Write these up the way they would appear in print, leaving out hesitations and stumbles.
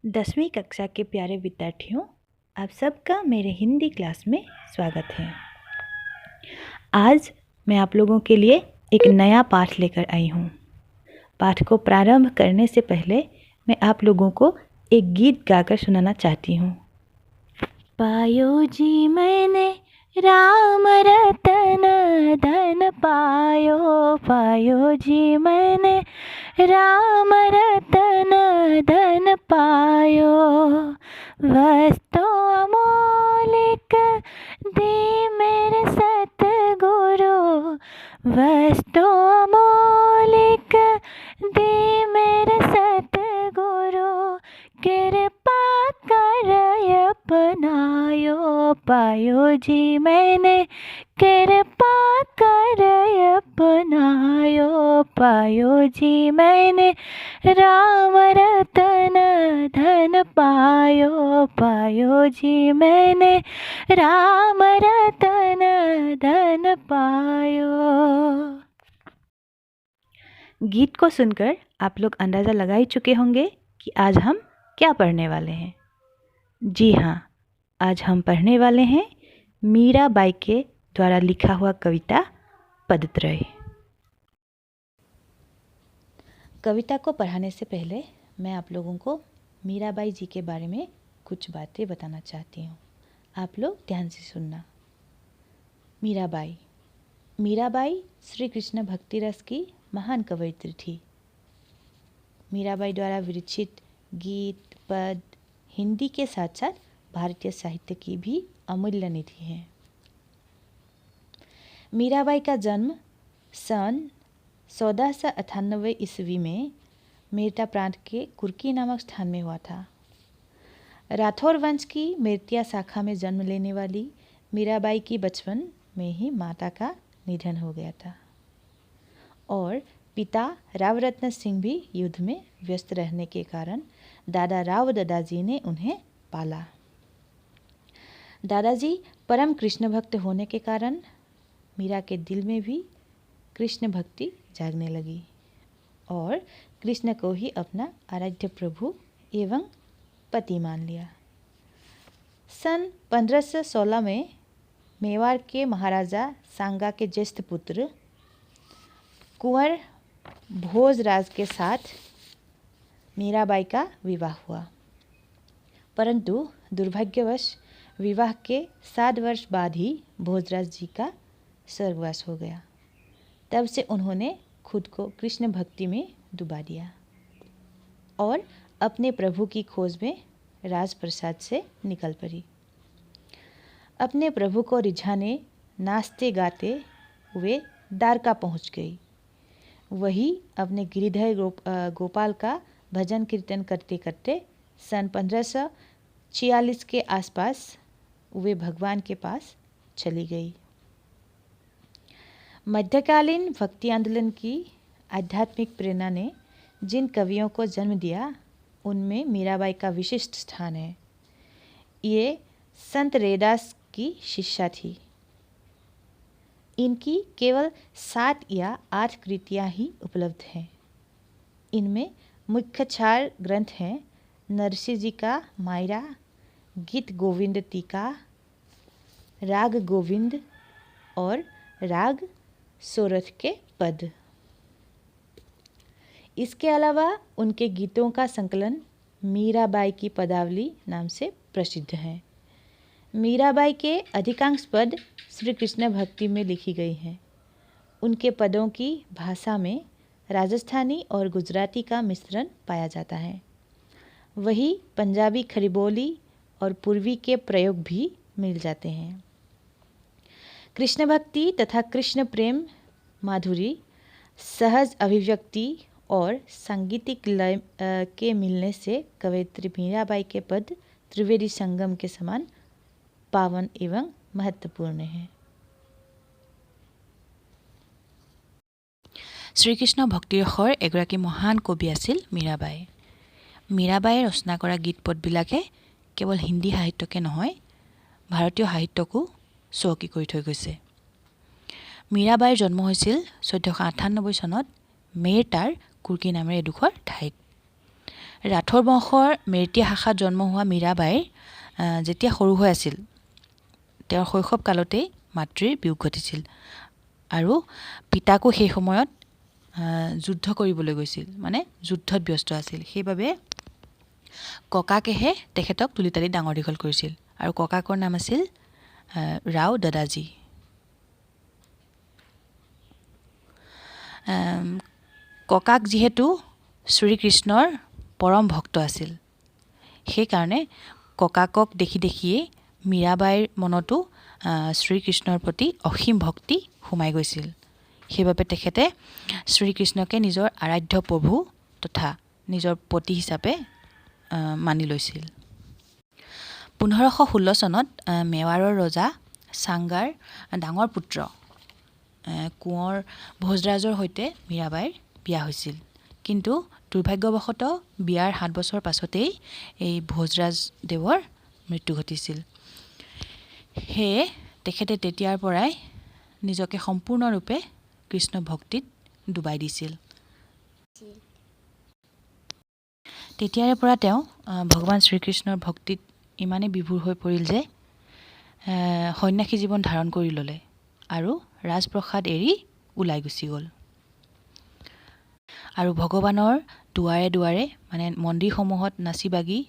10वीं कक्षा के प्यारे विद्यार्थियों, आप सबका मेरे हिंदी क्लास में स्वागत है। आज मैं आप लोगों के लिए एक नया पाठ लेकर आई हूँ। पाठ को प्रारंभ करने से पहले मैं आप लोगों को एक गीत गाकर सुनाना चाहती हूँ। पायो जी मैंने राम रतन धन पायो, पायो जी मैंने राम रतन धन पायो, वस्तु अमोलिक दे मेरे सतगुरु, वस्तु अमोलिक दे मेरे सतगुरु, कृपा कर अपनायो, पायो जी मैंने कृपा कर अपनायो, पायो जी मैंने राम रतन धन पायो, पायो जी मैंने राम रतन धन पायो। गीत को सुनकर आप लोग अंदाज़ा लगा ही चुके होंगे कि आज हम क्या पढ़ने वाले हैं। जी हाँ, आज हम पढ़ने वाले हैं मीराबाई के द्वारा लिखा हुआ कविता पदत्रय। कविता को पढ़ाने से पहले मैं आप लोगों को मीराबाई जी के बारे में कुछ बातें बताना चाहती हूँ। आप लोग ध्यान से सुनना। मीराबाई मीराबाई श्री कृष्ण भक्ति रस की महान कवयित्री थी। मीराबाई द्वारा विरचित गीत, पद हिंदी के साथ साथ भारतीय साहित्य की भी अमूल्य निधि है। मीराबाई का जन्म सन 1498 ईस्वी में मेरठा प्रांत के कुर्की नामक स्थान में हुआ था। राठौर वंश की मेरठिया शाखा में जन्म लेने वाली मीराबाई की बचपन में ही माता का निधन हो गया था और पिता राव रत्न सिंह भी युद्ध में व्यस्त रहने के कारण दादा राव दादाजी ने उन्हें पाला। दादाजी परम कृष्ण भक्त होने के कारण मीरा के दिल में भी कृष्ण भक्ति जागने लगी और कृष्ण को ही अपना आराध्य प्रभु एवं पति मान लिया। सन 1516 में मेवाड़ के महाराजा सांगा के ज्येष्ठ पुत्र कुंवर भोजराज के साथ मीराबाई का विवाह हुआ, परंतु दुर्भाग्यवश विवाह के 7 वर्ष बाद ही भोजराज जी का स्वर्गवास हो गया। तब से उन्होंने खुद को कृष्ण भक्ति में डुबा दिया और अपने प्रभु की खोज में राजप्रसाद से निकल पड़ी। अपने प्रभु को रिझाने नाचते गाते वे द्वारका पहुंच गई। वही अपने गिरिधर गोपाल का भजन कीर्तन करते करते सन 1546 के आसपास वे भगवान के पास चली गई। मध्यकालीन भक्ति आंदोलन की आध्यात्मिक प्रेरणा ने जिन कवियों को जन्म दिया उनमें मीराबाई का विशिष्ट स्थान है। ये संत रैदास की शिष्या थी। इनकी केवल 7 या 8 कृतियाँ ही उपलब्ध हैं। इनमें मुख्य 4 ग्रंथ हैं: नरसिंह जी का मायरा, गीत गोविंद टीका, राग गोविंद और राग सोरठ के पद। इसके अलावा उनके गीतों का संकलन मीराबाई की पदावली नाम से प्रसिद्ध है। मीराबाई के अधिकांश पद श्री कृष्ण भक्ति में लिखी गई हैं। उनके पदों की भाषा में राजस्थानी और गुजराती का मिश्रण पाया जाता है। वही पंजाबी खरीबोली और पूर्वी के प्रयोग भी मिल जाते हैं। कृष्ण भक्ति तथा कृष्ण प्रेम माधुरी, सहज अभिव्यक्ति और सांगीतिक लय के मिलने से कवयित्री मीराबाई के पद त्रिवेदी संगम के समान पावन एवं महत्वपूर्ण है। শ্ৰীকৃষ্ণ ভক্তিৰসৰ এগৰাকী মহান কবি আছিল মীৰাবাই। মীৰাবাইয়ে ৰচনা কৰা গীত পদবিলাকে কেৱল হিন্দী সাহিত্যকে নহয়, ভাৰতীয় সাহিত্যকো চহকী কৰি থৈ গৈছে। মীৰাবাইৰ জন্ম হৈছিল 1498 চনত মেৰটাৰ কুৰ্কি নামেৰে এডোখৰ ঠাইত। ৰাথোৰ বংশৰ মেৰতিয়া শাখাত জন্ম হোৱা মীৰাবাইৰ যেতিয়া সৰু হৈ আছিল তেওঁৰ শৈশৱ কালতেই মাতৃৰ বিয়োগ ঘটিছিল আৰু পিতাকো সেই সময়ত যুদ্ধ কৰিবলৈ গৈছিল মানে যুদ্ধত ব্যস্ত আছিল সেইবাবে ককাকেহে তেখেতক তুলি তালি ডাঙৰ দীঘল কৰিছিল আৰু ককাকৰ নাম আছিল ৰাও দাদাজী ককাক যিহেতু শ্ৰীকৃষ্ণৰ পৰম ভক্ত আছিল সেইকাৰণে ককাকক দেখি দেখিয়ে মীৰাবাইৰ মনতো শ্ৰীকৃষ্ণৰ প্ৰতি অসীম ভক্তি সোমাই গৈছিল সেইবাবে তেখেতে শ্ৰীকৃষ্ণকে নিজৰ আৰাধ্য প্ৰভু তথা নিজৰ পতি হিচাপে মানি লৈছিল 1516 চনত মেৱাৰৰ ৰজা চাংগাৰ ডাঙৰ পুত্ৰ কোঁৱৰ ভোজৰাজৰ সৈতে মীৰাবাইৰ বিয়া হৈছিল কিন্তু দুৰ্ভাগ্যবশতঃ বিয়াৰ 7 বছৰ পাছতেই এই ভোজৰাজ দেৱৰ মৃত্যু ঘটিছিল সেয়ে তেখেতে তেতিয়াৰ পৰাই নিজকে সম্পূৰ্ণৰূপে কৃষ্ণ ভক্তিত ডুবাই দিছিল তেতিয়াৰে পৰা তেওঁ ভগৱান শ্ৰীকৃষ্ণৰ ভক্তিত ইমানেই বিভোৰ হৈ পৰিল যে সন্ন্যাসী জীৱন ধাৰণ কৰি ল'লে আৰু ৰাজপ্ৰসাদ এৰি ওলাই গুচি গ'ল আৰু ভগৱানৰ দুৱাৰে দুৱাৰে মানে মন্দিৰসমূহত নাচি বাগি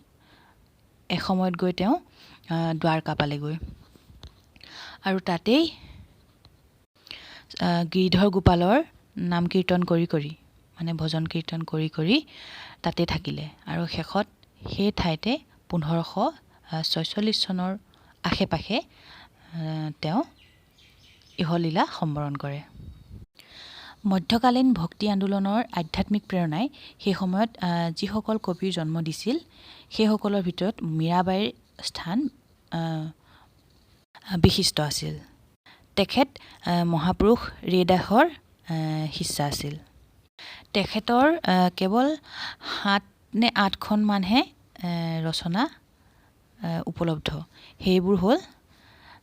এসময়ত গৈ তেওঁ দ্বাৰকা পালেগৈ আৰু তাতেই গিৰিধৰ গোপালৰ নাম কীৰ্তন কৰি কৰি মানে ভজন কীৰ্তন কৰি কৰি তাতে থাকিলে আৰু শেষত সেই ঠাইতে 1546 চনৰ আশে পাশে তেওঁ ইহলীলা সম্বৰণ কৰে মধ্যকালীন ভক্তি আন্দোলনৰ আধ্যাত্মিক প্ৰেৰণাই সেই সময়ত যিসকল কবিৰ জন্ম দিছিল সেইসকলৰ ভিতৰত মীৰাবাইৰ স্থান বিশিষ্ট আছিল তেখেত মহাপুৰুষ ৰেদাসৰ শিষ্যা আছিল তেখেতৰ কেৱল 7 নে 8খন মানহে ৰচনা উপলব্ধ সেইবোৰ হ'ল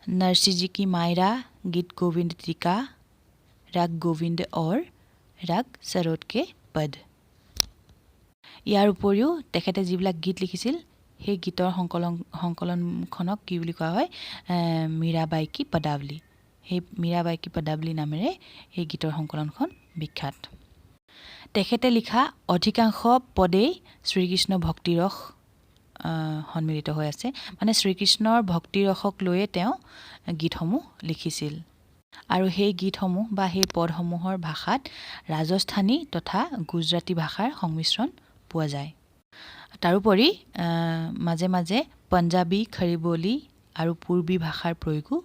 नरसिंह की मायरा गीत गोविंद टीका राग गोविंद और राग सरोद के पद ইয়াৰ উপৰিও তেখেতে যিবিলাক গীত লিখিছিল সেই গীতৰ সংকলনখনক কি বুলি কোৱা হয় মীৰাবাই কি পদাৱলী সেই মীৰাবাই কি পদাৱলী নামেৰে এই গীতৰ সংকলনখন বিখ্যাত তেখেতে লিখা অধিকাংশ পদেই শ্ৰীকৃষ্ণ ভক্তিৰস সন্মিলিত হৈ আছে মানে শ্ৰীকৃষ্ণৰ ভক্তিৰসক লৈয়ে তেওঁ গীতসমূহ লিখিছিল আৰু সেই গীতসমূহ বা সেই পদসমূহৰ ভাষাত ৰাজস্থানী তথা গুজৰাটী ভাষাৰ সংমিশ্ৰণ পোৱা যায় তাৰোপৰি মাজে মাজে পঞ্জাবী খৰিবলী আৰু পূৰ্বী ভাষাৰ প্ৰয়োগো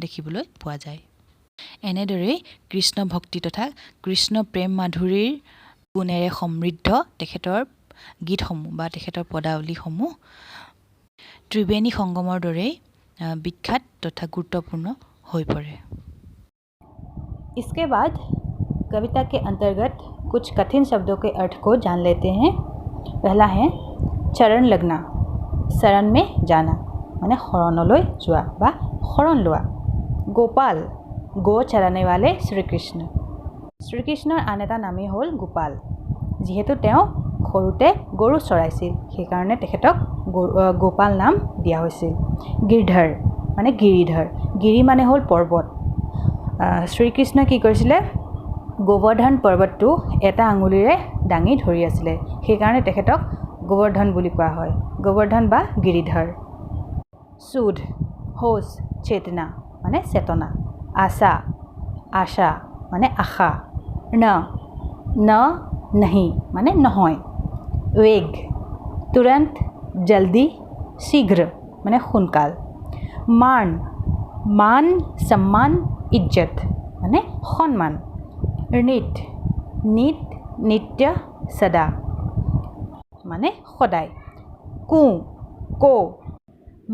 দেখিবলৈ পোৱা যায় এনেদৰে কৃষ্ণ ভক্তি তথা কৃষ্ণ প্ৰেম মাধুৰীৰ গুণেৰে সমৃদ্ধ তেখেতৰ গীতসমূহ বা তেখেতৰ পদাৱলীসমূহ ত্ৰিবেণী সংগমৰ দৰে বিখ্যাত তথা গুৰুত্বপূৰ্ণ হৈ পৰে इसके बाद कविता के अंतर्गत कुछ कठिन शब्दों के अर्थ को जान लेते हैं पहला है चरण लगना शरण में जाना माने शरणলৈ যোৱা বা শৰণ লোৱা গোপাল গো চৰণে वाले শ্ৰীকৃষ্ণ শ্ৰীকৃষ্ণৰ আন এটা নামেই হ'ল গোপাল যিহেতু তেওঁ সৰুতে গৰু চৰাইছিল সেইকাৰণে তেখেতক গোপাল নাম দিয়া হৈছিল গিৰধৰ মানে গিৰিধৰ গিৰি মানে হ'ল পৰ্বত শ্ৰীকৃষ্ণ কি কৰিছিলে গোৱৰ্ধন পৰ্বতটো এটা আঙুলিৰে দাঙি ধৰি আছিলে সেইকাৰণে তেখেতক গোৱৰ্ধন বুলি কোৱা হয় গোৱৰ্ধন বা গিৰিধৰ সুধ হোচ চেতনা মানে চেতনা আশা আশা মানে আশা ন नहीं माने নহয় वेग तुरंत जल्दी शीघ्र माने সোনকাল मान मान सम्मान इज्जत माने सम्मान नित नित नित्य सदा माने सदाय को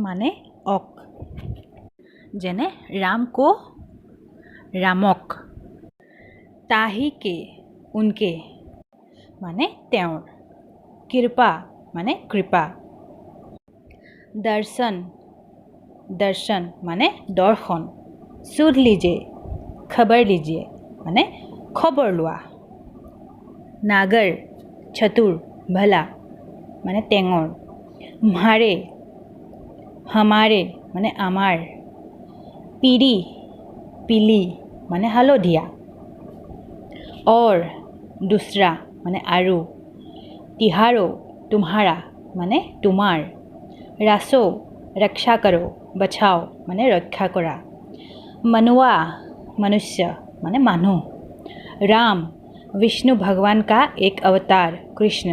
माने अक जेने राम को रामक ताही के उनके माने তেওঁৰ कृपा माने कृपा दर्शन दर्शन माने दर्शन सुध लीजिए खबर लीजिए माने खबर लोआ नागर चतुर भला মানে টেঙৰ, म्हारे हमारे মানে আমাৰ, पीरी पीली মানে হালধীয়া, और दूसरा মানে আৰু, तिहारो तुम्हारा মানে তোমাৰ, रासो रक्षा करो बचाओ মানে ৰক্ষা কৰা, मनुआ मनुष्य মানে মানুহ, राम विष्णु भगवान का एक अवतार कृष्ण,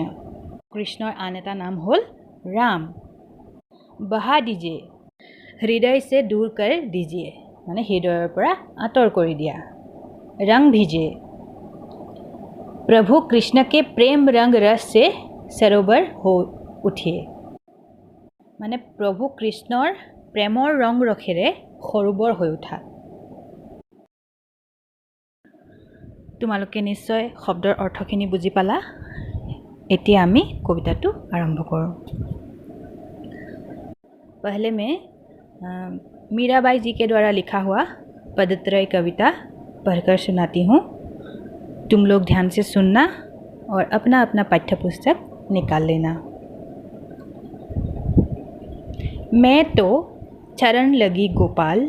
कृष्णर आन এটা नाम হ'ল राम, बहा दीजिए हृदय से दूर कर दीजिए মানে হৃদয়ৰ পৰা আঁতৰ কৰি দিয়া, रंग भीजे प्रभु कृष्ण के प्रेम रंग रस से सरोवर हो उठिए মানে প্ৰভু কৃষ্ণৰ প্ৰেমৰ ৰং ৰসেৰে সৰোবৰ হৈ উঠা। তোমালোকে নিশ্চয় শব্দৰ অৰ্থখিনি বুজি পালা। এতিয়া আমি কবিতাটো আৰম্ভ কৰোঁ। पहले मैं मीराबाई जी के द्वारा लिखा हुआ पदत्रय कविता पढ़कर सुनाती हूँ। तुम लोग ध्यान से सुनना और अपना अपना पाठ्यपुस्तक निकाल लेना। मैं तो चरण लगी गोपाल,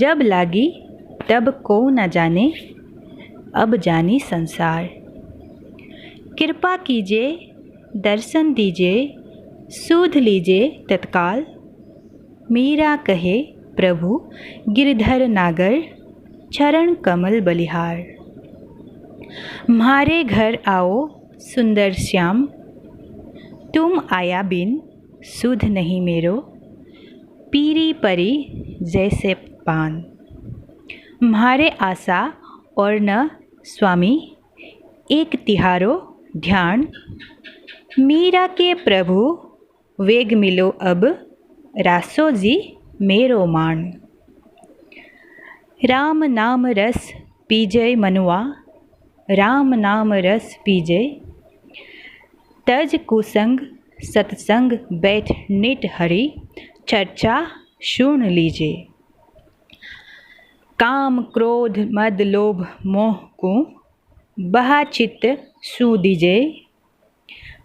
जब लागी तब को न जाने, अब जानी संसार। कृपा कीजिए दर्शन दीजिए, सूध लीजिए तत्काल। मीरा कहे प्रभु गिरधर नागर, चरण कमल बलिहार। म्हारे घर आओ सुंदर श्याम, तुम आया बिन सुध नहीं मेरो, पीरी परी जैसे पान। म्हारे आशा और न स्वामी, एक तिहारो ध्यान। मीरा के प्रभु वेग मिलो अब, रासो जी मेरो मान। राम नाम रस पीजय मनुआ, राम नाम रस पीजय। तज कुसंग सत्संग बैठ नित हरि, चर्चा सुन लीजिए। काम क्रोध मद लोभ मोह को बहा चित्त सू दीजिए।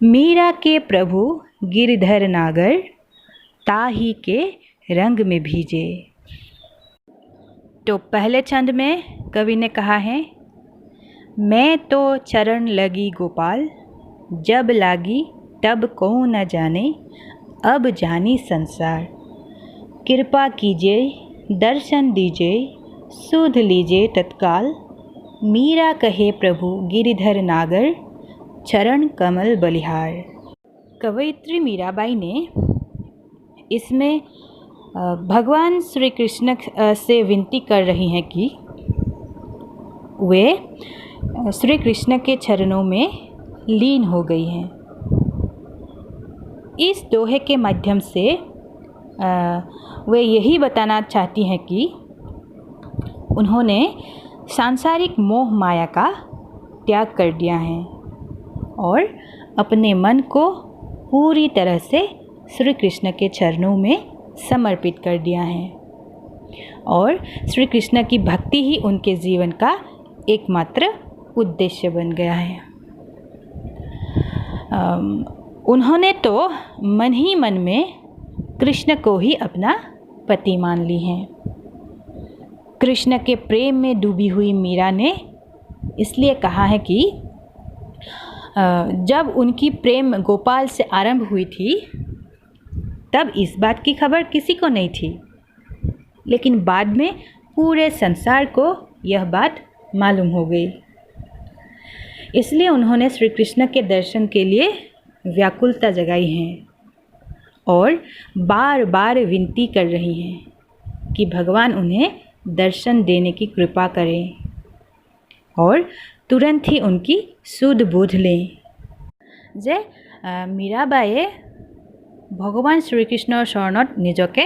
मीरा के प्रभु गिरधर नागर, ताही के रंग में भीजे। तो पहले छंद में कवि ने कहा है, मैं तो चरण लगी गोपाल, जब लागी तब को न जाने, अब जानी संसार। कृपा कीजिए दर्शन दीजिए, सुध लीजिए तत्काल। मीरा कहे प्रभु गिरधर नागर, चरण कमल बलिहार। कवयित्री मीराबाई ने इसमें भगवान श्री कृष्ण से विनती कर रही हैं कि वे श्री कृष्ण के चरणों में लीन हो गई हैं। इस दोहे के माध्यम से वे यही बताना चाहती हैं कि उन्होंने सांसारिक मोह माया का त्याग कर दिया है और अपने मन को पूरी तरह से श्री कृष्ण के चरणों में समर्पित कर दिया है और श्री कृष्ण की भक्ति ही उनके जीवन का एकमात्र उद्देश्य बन गया है। उन्होंने तो मन ही मन में कृष्ण को ही अपना पति मान ली हैं। कृष्ण के प्रेम में डूबी हुई मीरा ने इसलिए कहा है कि जब उनकी प्रेम गोपाल से आरंभ हुई थी तब इस बात की खबर किसी को नहीं थी, लेकिन बाद में पूरे संसार को यह बात मालूम हो गई। इसलिए उन्होंने श्री कृष्ण के दर्शन के लिए व्याकुलता जगाई है और बार बार विनती कर रही हैं कि भगवान उन्हें दर्शन देने की कृपा करें और तुरंत ही उनकी सुध बुध लें। जे मीराबाईয়ে भगवान श्रीकृष्णर चरणत নিজকে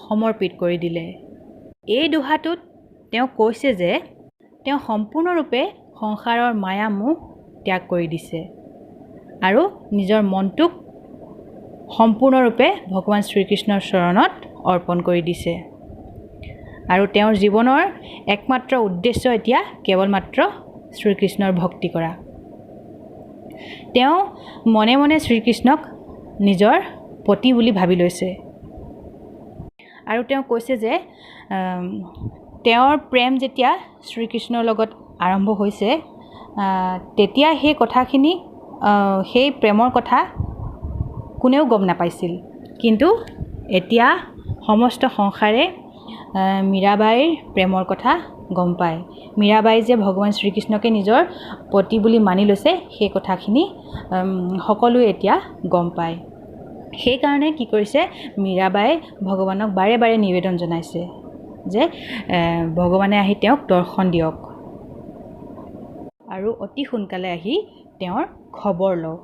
সমৰ্পিত কৰি দিলে। এই দোহাটোত তেওঁ কৈছে যে তেওঁ সম্পূৰ্ণৰূপে সংসাৰৰ মায়া মোহ ত্যাগ কৰি দিছে আৰু নিজৰ মনটোক সম্পূৰ্ণৰূপে ভগৱান শ্ৰীকৃষ্ণৰ চৰণত অৰ্পণ কৰি দিছে আৰু তেওঁৰ জীৱনৰ একমাত্ৰ উদ্দেশ্য এতিয়া কেৱল মাত্ৰ শ্ৰীকৃষ্ণৰ ভক্তি কৰা। তেওঁ মনে মনে শ্ৰীকৃষ্ণক নিজৰ পতি বুলি ভাবি লৈছে আৰু তেওঁ কৈছে যে তেওঁৰ প্ৰেম যেতিয়া শ্ৰীকৃষ্ণৰ লগত আৰম্ভ হৈছে তেতিয়া সেই কথাখিনি সেই প্ৰেমৰ কথা কোনেও গম নাপাইছিল কিন্তু এতিয়া সমস্ত সংসাৰে মীৰাবাইৰ প্ৰেমৰ কথা গম পায় মীৰাবাই যে ভগৱান শ্ৰীকৃষ্ণকে নিজৰ পতি বুলি মানি লৈছে সেই কথাখিনি সকলোৱে এতিয়া গম পায় সেইকাৰণে কি কৰিছে মীৰাবাই ভগৱানক বাৰে বাৰে নিবেদন জনাইছে যে ভগৱানে আহি তেওঁক দৰ্শন দিয়ক আৰু অতি সোনকালে আহি তেওঁৰ খবৰ লওক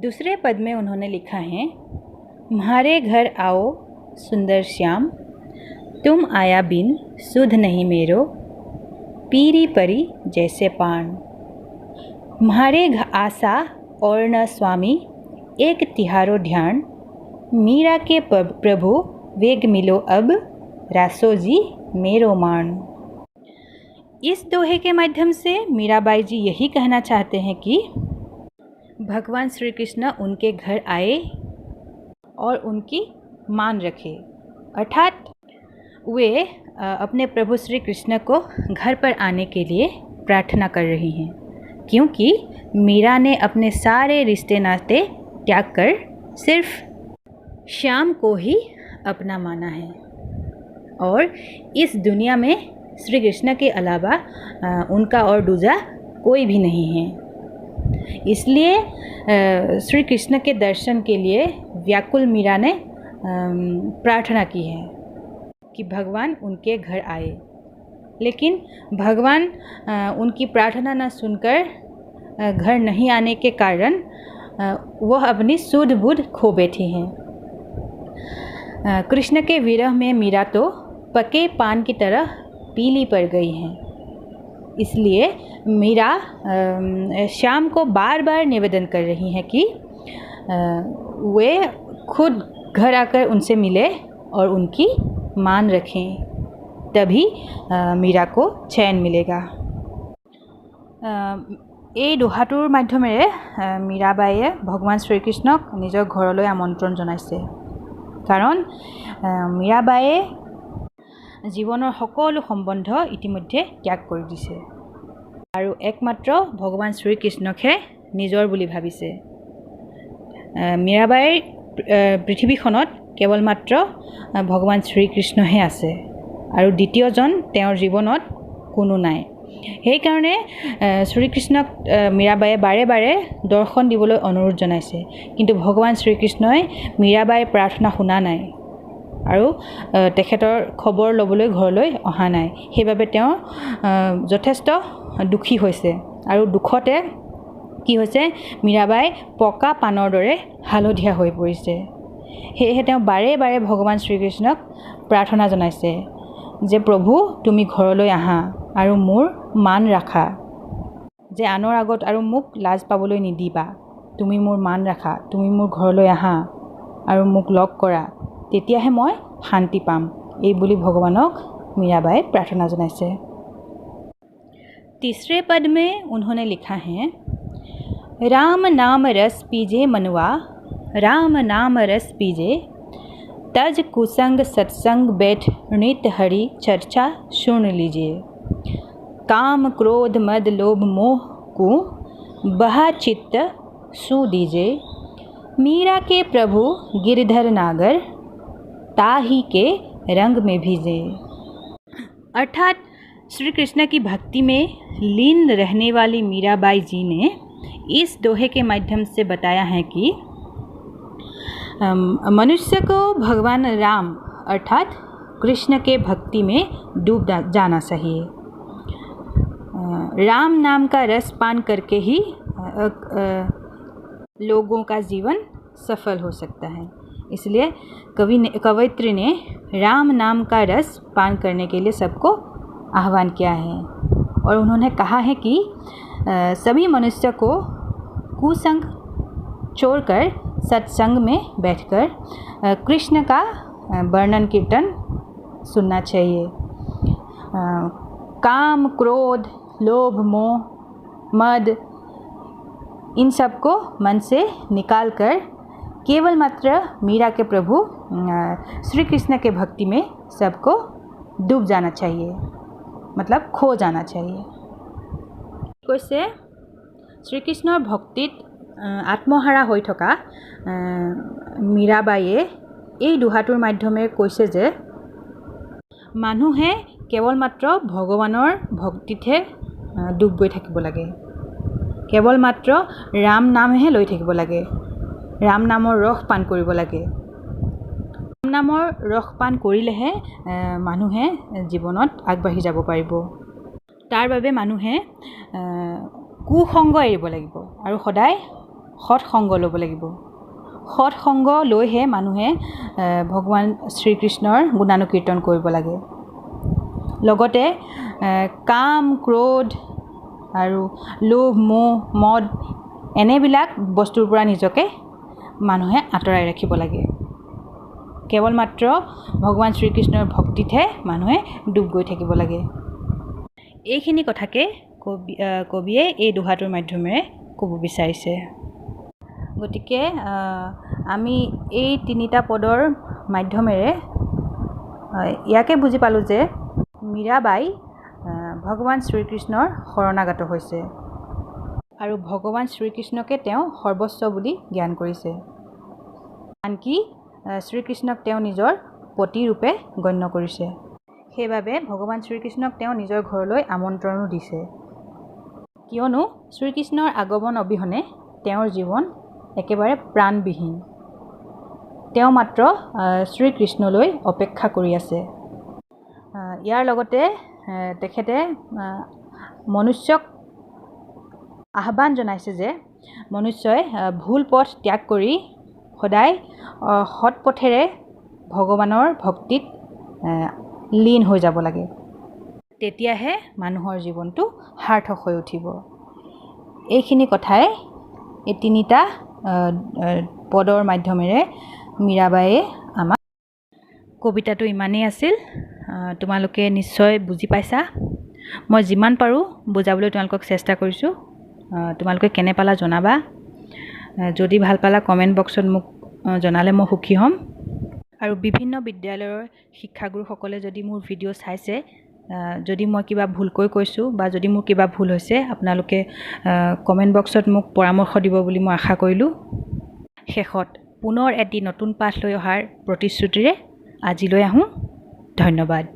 दूसरे पद में उन्होंने लिखा है म्हारे घर आओ सुंदर श्याम तुम आया बिन सुध नहीं मेरो पीरी परी जैसे पान म्हारे आशा और न स्वामी एक तिहारो ध्यान मीरा के प्रभु वेग मिलो अब रासो जी मेरो मान इस दोहे के माध्यम से मीराबाई जी यही कहना चाहते हैं कि भगवान श्री कृष्ण उनके घर आए और उनकी मान रखे अर्थात वे अपने प्रभु श्री कृष्ण को घर पर आने के लिए प्रार्थना कर रही हैं क्योंकि मीरा ने अपने सारे रिश्ते नाते त्याग कर सिर्फ श्याम को ही अपना माना है और इस दुनिया में श्री कृष्ण के अलावा उनका और दूजा कोई भी नहीं है इसलिए श्री कृष्ण के दर्शन के लिए व्याकुल मीरा ने प्रार्थना की है कि भगवान उनके घर आए लेकिन भगवान उनकी प्रार्थना न सुनकर घर नहीं आने के कारण वह अपनी सूझ बूझ खो बैठी हैं कृष्ण के विरह में मीरा तो पके पान की तरह पीली पड़ गई हैं इसलिए मीरा श्याम को बार बार निवेदन कर रही हैं कि वे खुद घर आकर उनसे मिले और उनकी मान रखें तभी मीरा को चैन मिलेगा এই দোহাটোৰ মাধ্যমেৰে মীৰাবাইয়ে ভগৱান শ্ৰীকৃষ্ণক নিজৰ ঘৰলৈ আমন্ত্ৰণ জনাইছে কাৰণ মীৰাবাইয়ে জীৱনৰ সকলো সম্বন্ধ ইতিমধ্যে ত্যাগ কৰি দিছে আৰু একমাত্ৰ ভগৱান শ্ৰীকৃষ্ণকহে নিজৰ বুলি ভাবিছে মীৰাবাইৰ পৃথিৱীখনত কেৱল মাত্ৰ ভগৱান শ্ৰীকৃষ্ণহে আছে আৰু দ্বিতীয়জন তেওঁৰ জীৱনত কোনো নাই সেইকাৰণে শ্ৰীকৃষ্ণক মীৰাবাইয়ে বাৰে বাৰে দৰ্শন দিবলৈ অনুৰোধ জনাইছে কিন্তু ভগৱান শ্ৰীকৃষ্ণই মীৰাবাইৰ প্ৰাৰ্থনা শুনা নাই আৰু তেখেতৰ খবৰ ল'বলৈ ঘৰলৈ অহা নাই সেইবাবে তেওঁ যথেষ্ট দুখী হৈছে আৰু দুখতে কি হৈছে মীৰাবাই পকা পানৰ দৰে হালধীয়া হৈ পৰিছে সেয়েহে তেওঁ বাৰে বাৰে ভগৱান শ্ৰীকৃষ্ণক প্ৰাৰ্থনা জনাইছে যে প্ৰভু তুমি ঘৰলৈ আহা আৰু মোৰ মান ৰাখা যে আনৰ আগত আৰু মোক লাজ পাবলৈ নিদিবা তুমি মোৰ মান ৰাখা তুমি মোৰ ঘৰলৈ আহা আৰু মোক লগ কৰা তেতিয়াহে মই শান্তি পাম এই বুলি ভগৱানক मीराबाई प्रार्थना जनाइছে तीसरे पद में उन्होंने लिखा है राम नाम रस पीजे मनुआ राम नाम रस पीजे तज कुसंग सत्संग बैठ नित हरि चर्चा सुन लीजिए काम क्रोध मद लोभ मोह को बहा चित्त सू दीजिए मीरा के प्रभु गिरधर नागर ताही के रंग में भीजे अर्थात श्री कृष्ण की भक्ति में लीन रहने वाली मीराबाई जी ने इस दोहे के माध्यम से बताया है कि मनुष्य को भगवान राम अर्थात कृष्ण के भक्ति में डूब जाना चाहिए राम नाम का रस पान करके ही लोगों का जीवन सफल हो सकता है इसलिए कवयित्री ने राम नाम का रस पान करने के लिए सबको आह्वान किया है और उन्होंने कहा है कि सभी मनुष्य को कुसंग छोड़कर सत्संग में बैठकर कृष्ण का वर्णन कीर्तन सुनना चाहिए काम क्रोध लोभ मोह मद इन सब को मन से निकाल कर केवल मात्र मीरा के प्रभु श्री कृष्ण के भक्ति में सबको डूब जाना चाहिए, मतलब खो जाना चाहिए। কৈছে শ্ৰীকৃষ্ণৰ ভক্তিত আত্মহাৰা হৈ থকা মীৰাবাইয়ে এই দোহাটোৰ মাধ্যমেৰে কৈছে যে মানুহে কেৱল মাত্ৰ ভগৱানৰ ভক্তিতহে ডুব গৈ থাকিব লাগে, কেৱল মাত্ৰ ৰাম নামহে লৈ থাকিব লাগে, ৰাম নামৰ ৰস পান কৰিব লাগে। ৰাম নামৰ ৰস পান কৰিলেহে মানুহে জীৱনত আগবাঢ়ি যাব পাৰিব। তাৰ বাবে মানুহে কুসংগ এৰিব লাগিব আৰু সদায় সৎ সংগ ল'ব লাগিব। সৎ সংগ লৈহে মানুহে ভগৱান শ্ৰীকৃষ্ণৰ গুণানুকীৰ্তন কৰিব লাগে। লগতে কাম ক্ৰোধ আৰু লোভ মোহ মদ এনেবিলাক বস্তুৰ পৰা নিজকে মানুহে আঁতৰাই ৰাখিব লাগে। কেৱল মাত্ৰ ভগৱান শ্ৰীকৃষ্ণৰ ভক্তিতহে মানুহে ডুব গৈ থাকিব লাগে। এইখিনি কথাকে কবিয়ে এই দোহাটোৰ মাধ্যমেৰে ক'ব বিচাৰিছে। গতিকে আমি এই তিনিটা পদৰ মাধ্যমেৰে ইয়াকে বুজি পালোঁ যে মীৰাবাই ভগৱান শ্ৰীকৃষ্ণৰ শৰণাগত হৈছে আৰু ভগৱান শ্ৰীকৃষ্ণকে তেওঁ সৰ্বস্ব বুলি জ্ঞান কৰিছে। আনকি শ্ৰীকৃষ্ণক তেওঁ নিজৰ পতিৰূপে গণ্য কৰিছে। সেইবাবে ভগৱান শ্ৰীকৃষ্ণক তেওঁ নিজৰ ঘৰলৈ আমন্ত্ৰণো দিছে, কিয়নো শ্ৰীকৃষ্ণৰ আগমন অবিহনে তেওঁৰ জীৱন একেবাৰে প্ৰাণবিহীন। তেওঁ মাত্ৰ শ্ৰীকৃষ্ণলৈ অপেক্ষা কৰি আছে। ইয়াৰ লগতে তেখেতে মনুষ্যক আহ্বান জনাইছে যে মনুষ্যই ভুল পথ ত্যাগ কৰি সদায় সৎ পথেৰে ভগৱানৰ ভক্তিত লীন হৈ যাব লাগে, তেতিয়াহে মানুহৰ জীৱনটো সাৰ্থক হৈ উঠিব। এইখিনি কথাই এই তিনিটা পদৰ মাধ্যমেৰে মীৰাবাইয়ে আমাক কবিতাটো ইমানেই আছিল। তোমালোকে নিশ্চয় বুজি পাইছা। মই যিমান পাৰোঁ বুজাবলৈ তোমালোকক চেষ্টা কৰিছোঁ। তোমালোকে কেনে পালা জনাবা। যদি ভাল পালা কমেণ্ট বক্সত মোক জনালে মই সুখী হ'ম। আৰু বিভিন্ন বিদ্যালয়ৰ শিক্ষাগুৰুসকলে যদি মোৰ ভিডিঅ' চাইছে, যদি মই কিবা ভুলকৈ কৈছোঁ বা যদি মোৰ কিবা ভুল হৈছে, আপোনালোকে কমেণ্ট বক্সত মোক পৰামৰ্শ দিব বুলি মই আশা কৰিলোঁ। শেষত পুনৰ এটি নতুন পাঠ লৈ অহাৰ প্ৰতিশ্ৰুতিৰে আজিলৈ আহোঁ। ধন্যবাদ।